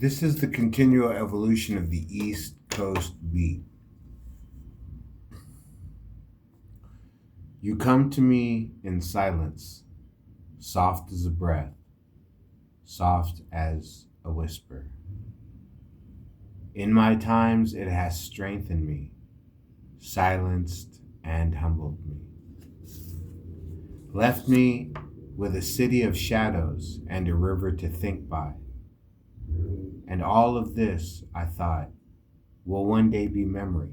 This is the continual evolution of the East Coast beat. You come to me in silence, soft as a breath, soft as a whisper. In my times, it has strengthened me, silenced and humbled me, left me with a city of shadows and a river to think by. And all of this, I thought, will one day be memory,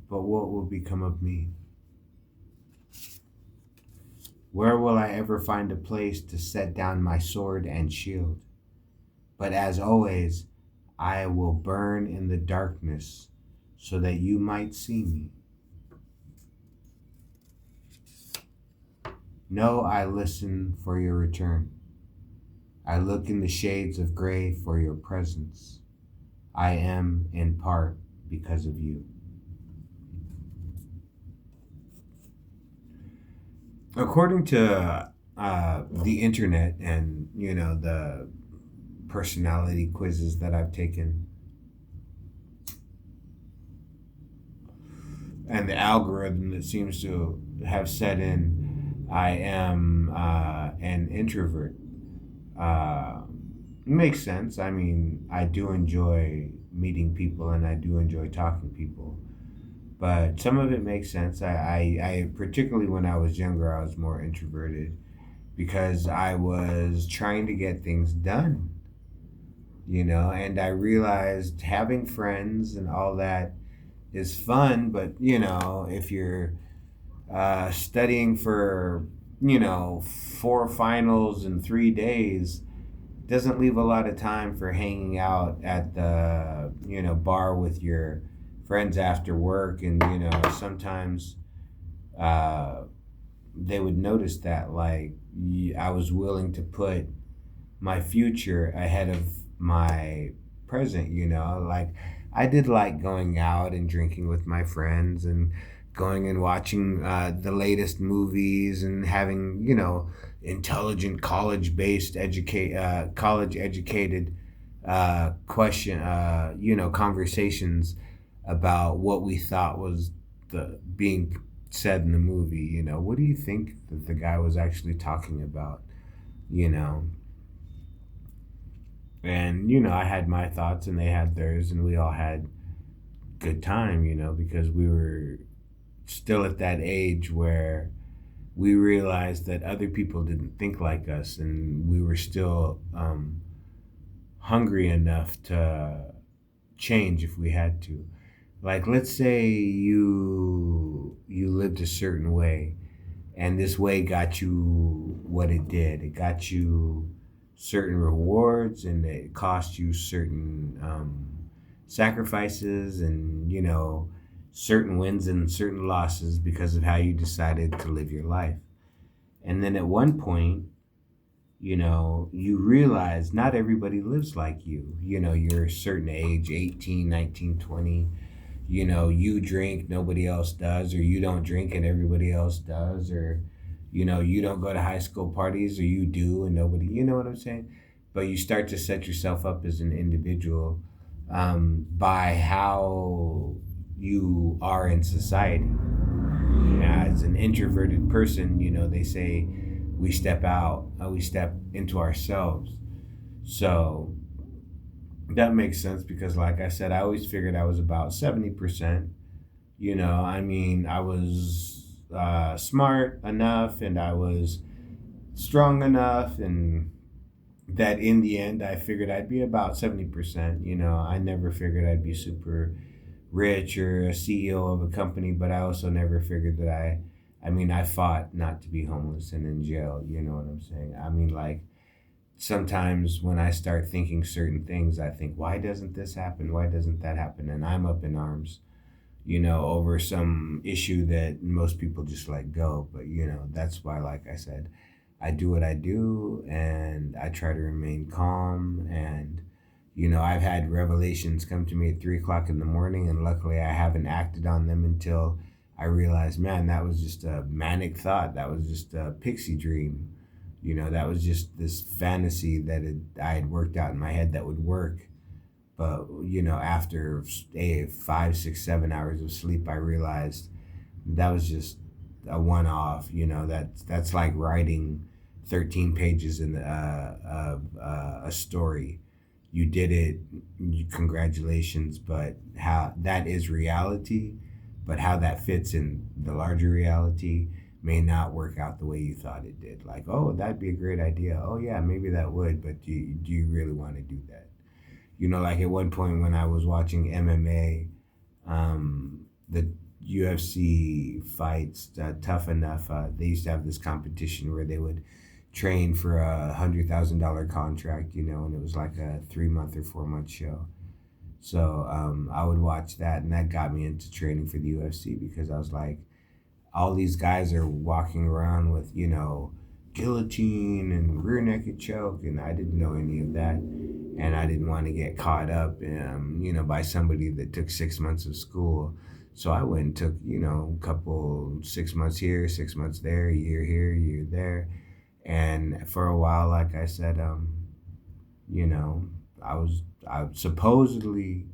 but what will become of me? Where will I ever find a place to set down my sword and shield? But as always, I will burn in the darkness so that you might see me. No, I listen for your return. I look in the shades of gray for your presence. I am in part because of you. According to the internet and the personality quizzes that I've taken and the algorithm that seems to have set in, I am an introvert. Uh, Makes sense. I mean, I do enjoy meeting people and I do enjoy talking to people, but some of it makes sense. I particularly when I was younger, I was more introverted because I was trying to get things done, and I realized having friends and all that is fun, but if you're studying for, four finals in 3 days, doesn't leave a lot of time for hanging out at the, bar with your friends after work. And, sometimes uh, they would notice that, like, I was willing to put my future ahead of my present, like I did like going out and drinking with my friends and going and watching the latest movies and having, intelligent college educated question, conversations about what we thought was the being said in the movie. What do you think that the guy was actually talking about? You know, and I had my thoughts and they had theirs, and we all had good time. Because we were still at that age where we realized that other people didn't think like us, and we were still hungry enough to change if we had to. Like, let's say you lived a certain way, and this way got you what it did. It got you certain rewards, and it cost you certain sacrifices, and certain wins and certain losses because of how you decided to live your life. And then at one point, you realize not everybody lives like you. You're a certain age, 18, 19, 20. You drink, nobody else does, or you don't drink and everybody else does, or you don't go to high school parties, or you do and nobody, you know what I'm saying? But you start to set yourself up as an individual by how you are in society. As an introverted person, they say we step out, we step into ourselves. So that makes sense because, like I said, I always figured I was about 70%. I mean, I was smart enough and I was strong enough, and that in the end, I figured I'd be about 70%. I never figured I'd be super rich or a CEO of a company, but I also never figured that I mean, I fought not to be homeless and in jail. You know what I'm saying? I mean, like, sometimes when I start thinking certain things, I think, why doesn't this happen? Why doesn't that happen? And I'm up in arms, over some issue that most people just let go. But, that's why, like I said, I do what I do and I try to remain calm. And, I've had revelations come to me at 3 o'clock in the morning, and luckily I haven't acted on them until I realized, man, that was just a manic thought. That was just a pixie dream. That was just this fantasy that I had worked out in my head that would work. But after 5, 6, 7 hours of sleep, I realized that was just a one-off. That's like writing 13 pages in a story. You did it. Congratulations. But how that is reality, but how that fits in the larger reality may not work out the way you thought it did. Like, oh, that'd be a great idea. Oh yeah, maybe that would, but do you really want to do that? Like at one point when I was watching MMA, the UFC fights, Tough Enough, they used to have this competition where they would train for $100,000 contract, and it was like a 3 month or 4 month show. So I would watch that, and that got me into training for the UFC because I was like, all these guys are walking around with, guillotine and rear naked choke, and I didn't know any of that. And I didn't want to get caught up, by somebody that took 6 months of school. So I went and took, a couple 6 months here, 6 months there, a year here, a year there. And for a while, like I said, you know, I supposedly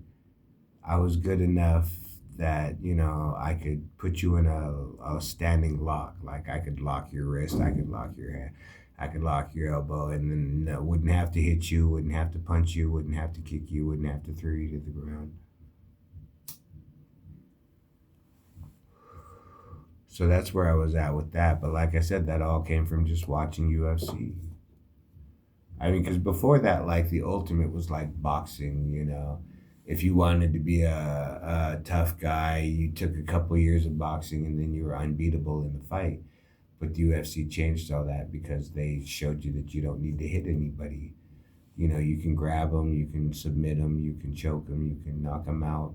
I was good enough that I could put you in a standing lock. Like I could lock your wrist, I could lock your hand, I could lock your elbow, and then wouldn't have to hit you, wouldn't have to punch you, wouldn't have to kick you, wouldn't have to throw you to the ground. So that's where I was at with that. But like I said, that all came from just watching UFC. I mean, because before that, like the ultimate was like boxing. If you wanted to be a tough guy, you took a couple years of boxing and then you were unbeatable in the fight. But the UFC changed all that because they showed you that you don't need to hit anybody. You can grab them, you can submit them, you can choke them, you can knock them out,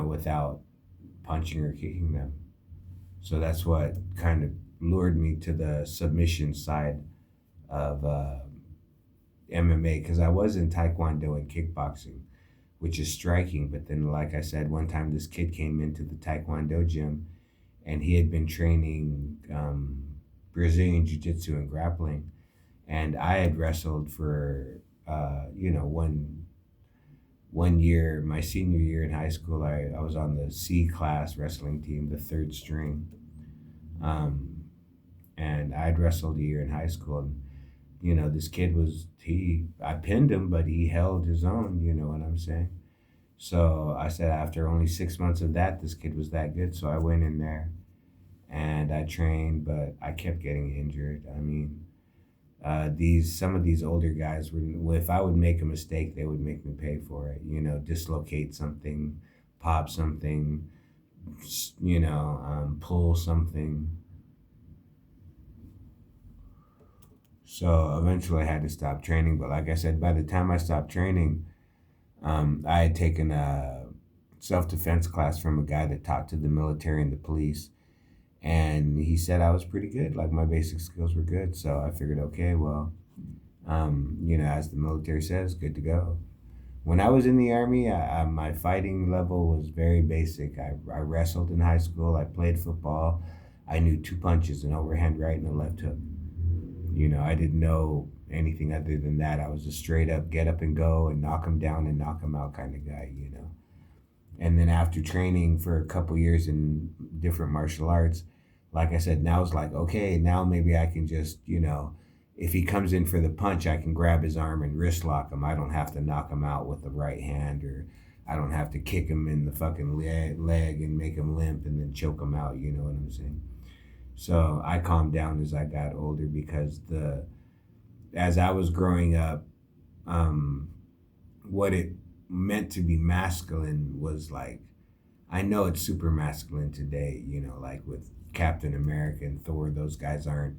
without punching or kicking them. So that's what kind of lured me to the submission side of MMA because I was in Taekwondo and kickboxing, which is striking. But then, like I said, one time this kid came into the Taekwondo gym and he had been training Brazilian Jiu Jitsu and grappling. And I had wrestled for, one year, my senior year in high school. I was on the C class wrestling team, the third string. And I'd wrestled a year in high school. And, this kid I pinned him, but he held his own, you know what I'm saying? So I said after only 6 months of that, this kid was that good. So I went in there and I trained, but I kept getting injured. I mean, some of these older guys if I would make a mistake, they would make me pay for it. Dislocate something, pop something, pull something. So eventually I had to stop training. But like I said, by the time I stopped training, I had taken a self-defense class from a guy that taught to the military and the police. And he said I was pretty good, like my basic skills were good. So I figured, okay, well, as the military says, good to go. When I was in the Army, my fighting level was very basic. I wrestled in high school. I played football. I knew two punches, an overhand right and a left hook. I didn't know anything other than that. I was a straight up get up and go and knock them down and knock them out kind of guy. And then after training for a couple years in different martial arts, like I said, now it's like, okay, now maybe I can just, if he comes in for the punch, I can grab his arm and wrist lock him. I don't have to knock him out with the right hand, or I don't have to kick him in the fucking leg and make him limp and then choke him out. You know what I'm saying? So I calmed down as I got older because as I was growing up, what it meant to be masculine was like, I know it's super masculine today, like with Captain America and Thor, those guys aren't.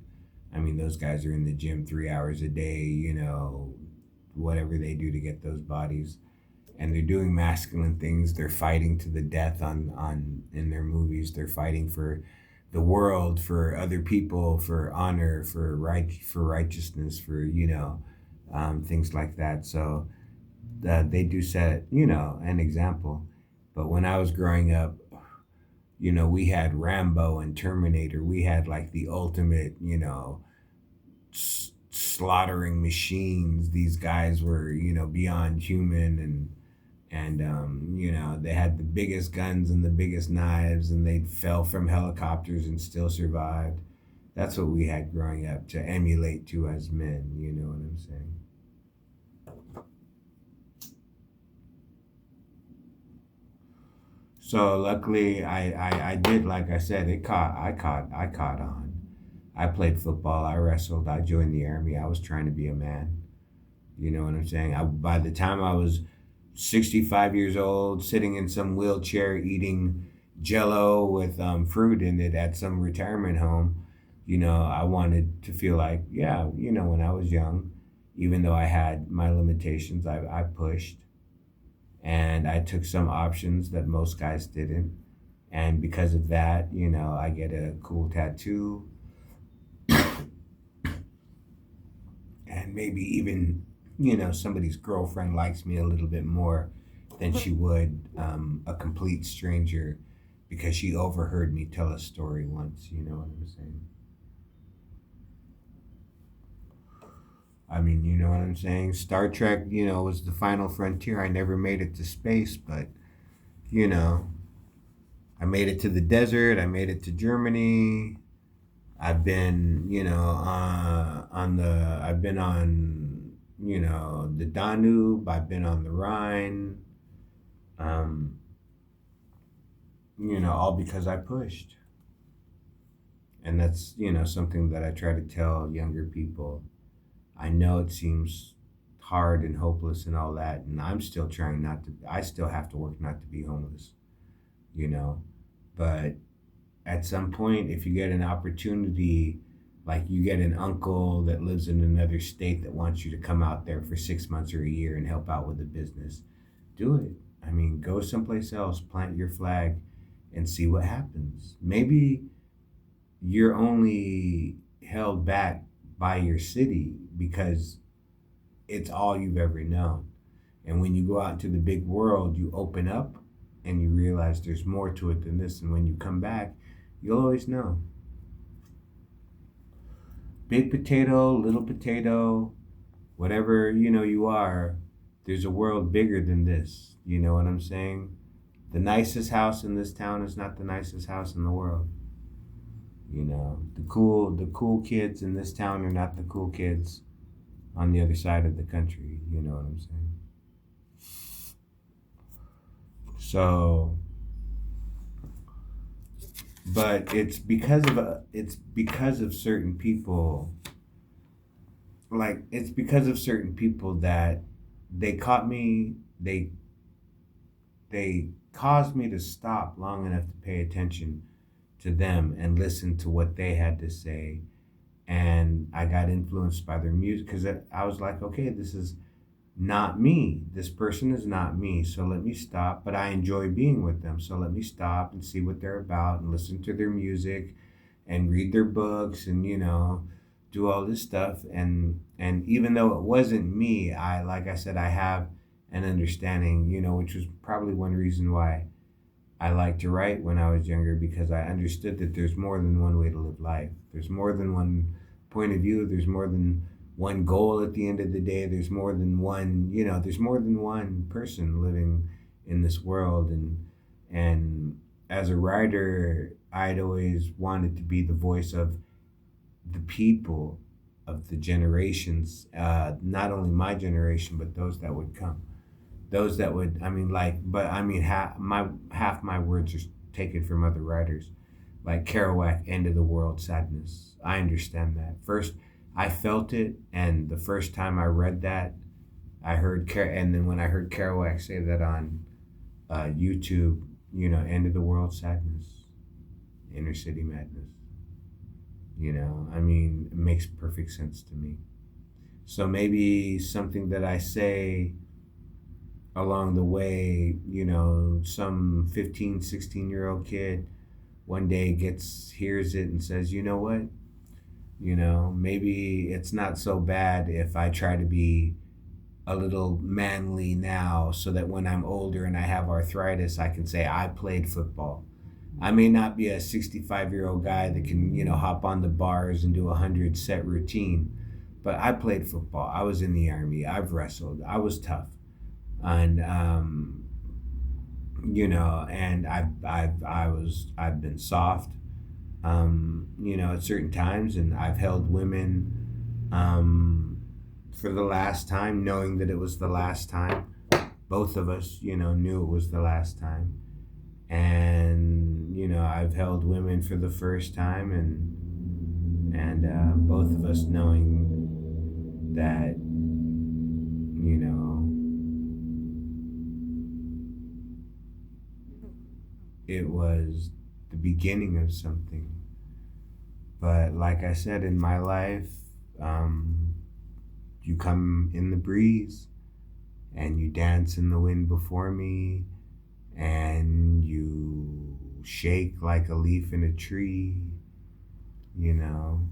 I mean, those guys are in the gym 3 hours a day, whatever they do to get those bodies. And they're doing masculine things. They're fighting to the death on in their movies. They're fighting for the world, for other people, for honor, for righteousness, for things like that. So they do set an example. But when I was growing up, we had Rambo and Terminator. We had like the ultimate, slaughtering machines. These guys were, beyond human, and they had the biggest guns and the biggest knives, and they fell from helicopters and still survived. That's what we had growing up to emulate to as men. You know what I'm saying? So luckily, I did, like I said, I caught on. I played football. I wrestled. I joined the army. I was trying to be a man. You know what I'm saying? By the time I was 65 years old, sitting in some wheelchair, eating Jello with fruit in it at some retirement home, I wanted to feel like, yeah, when I was young, even though I had my limitations, I pushed, and I took some options that most guys didn't. And because of that, I get a cool tattoo, and maybe even, somebody's girlfriend likes me a little bit more than she would a complete stranger, because she overheard me tell a story once. You know what I'm saying? I mean, you know what I'm saying? Star Trek, was the final frontier. I never made it to space, but, you know, I made it to the desert. I made it to Germany. I've been, I've been on, the Danube. I've been on the Rhine. Um, all because I pushed. And that's, something that I try to tell younger people. I know it seems hard and hopeless and all that, and I'm still trying not to, I still have to work not to be homeless, you know. But at some point, if you get an opportunity, like you get an uncle that lives in another state that wants you to come out there for 6 months or a year and help out with a business, do it. I mean, go someplace else, plant your flag, and see what happens. Maybe you're only held back by your city because it's all you've ever known. And when you go out into the big world, you open up and you realize there's more to it than this. And when you come back, you'll always know. Big potato, little potato, whatever, you are, there's a world bigger than this. You know what I'm saying? The nicest house in this town is not the nicest house in the world. The cool kids in this town are not the cool kids on the other side of the country. You know what I'm saying? So, but it's because of certain people. Like, it's because of certain people that they caught me. They caused me to stop long enough to pay attention to them and listen to what they had to say. And I got influenced by their music because I was like, okay, this is not me. This person is not me. So let me stop. But I enjoy being with them. So let me stop and see what they're about and listen to their music and read their books and, do all this stuff. And even though it wasn't me, like I said, I have an understanding, which was probably one reason why I liked to write when I was younger, because I understood that there's more than one way to live life. There's more than one point of view. There's more than one goal at the end of the day. There's more than one, there's more than one person living in this world. And as a writer, I'd always wanted to be the voice of the people, of the generations, not only my generation, but those that would come. Those that would, half my words are taken from other writers, like Kerouac, End of the World Sadness. I understand that. First, I felt it, and the first time I read that, and then when I heard Kerouac say that on YouTube, End of the World Sadness, Inner City Madness. It makes perfect sense to me. So maybe something that I say along the way, some 15, 16-year-old kid one day hears it and says, you know what? Maybe it's not so bad if I try to be a little manly now, so that when I'm older and I have arthritis, I can say I played football. I may not be a 65-year-old guy that can, hop on the bars and do a 100 set routine, But I played football. I was in the army. I've wrestled. I was tough, and and I've been soft, at certain times, and I've held women, for the last time, knowing that it was the last time. Both of us, knew it was the last time, and I've held women for the first time, and both of us knowing that, you know, it was the beginning of something. But like I said, in my life, you come in the breeze and you dance in the wind before me and you shake like a leaf in a tree, you know,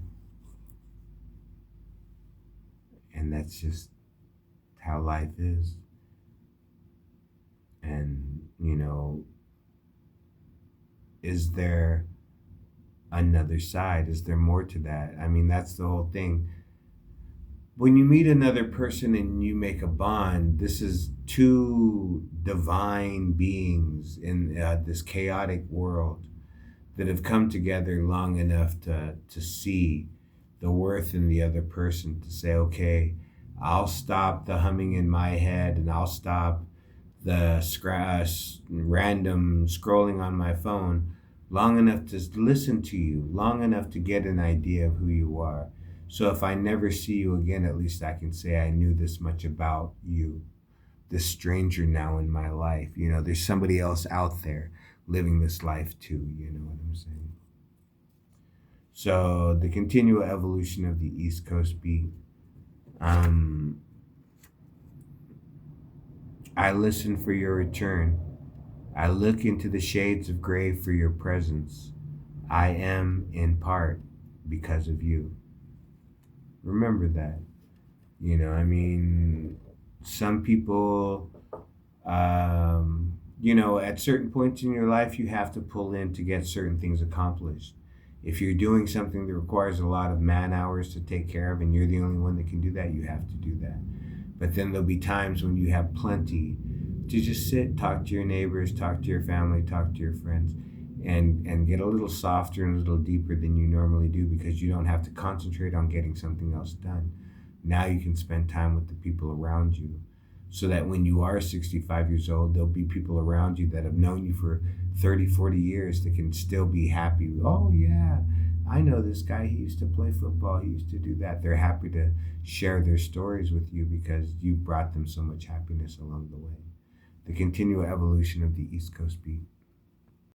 and that's just how life is. And, is there another side? Is there more to that? I mean, that's the whole thing. When you meet another person and you make a bond, this is two divine beings in this chaotic world that have come together long enough to see the worth in the other person, to say, okay, I'll stop the humming in my head and I'll stop the random scrolling on my phone long enough to listen to you, long enough to get an idea of who you are. So if I never see you again, at least I can say I knew this much about you, this stranger now in my life. There's somebody else out there living this life too, you know what I'm saying? So the continual evolution of the East Coast beat. I listen for your return. I look into the shades of gray for your presence. I am in part because of you. Remember that. Some people, at certain points in your life, you have to pull in to get certain things accomplished. If you're doing something that requires a lot of man hours to take care of and you're the only one that can do that, you have to do that. But then there'll be times when you have plenty to just sit, talk to your neighbors, talk to your family, talk to your friends, and get a little softer and a little deeper than you normally do, because you don't have to concentrate on getting something else done. Now you can spend time with the people around you, so that when you are 65 years old, there'll be people around you that have known you for 30, 40 years that can still be happy. Oh yeah, I know this guy, he used to play football, he used to do that. They're happy to share their stories with you because you brought them so much happiness along the way. The continual evolution of the East Coast beat.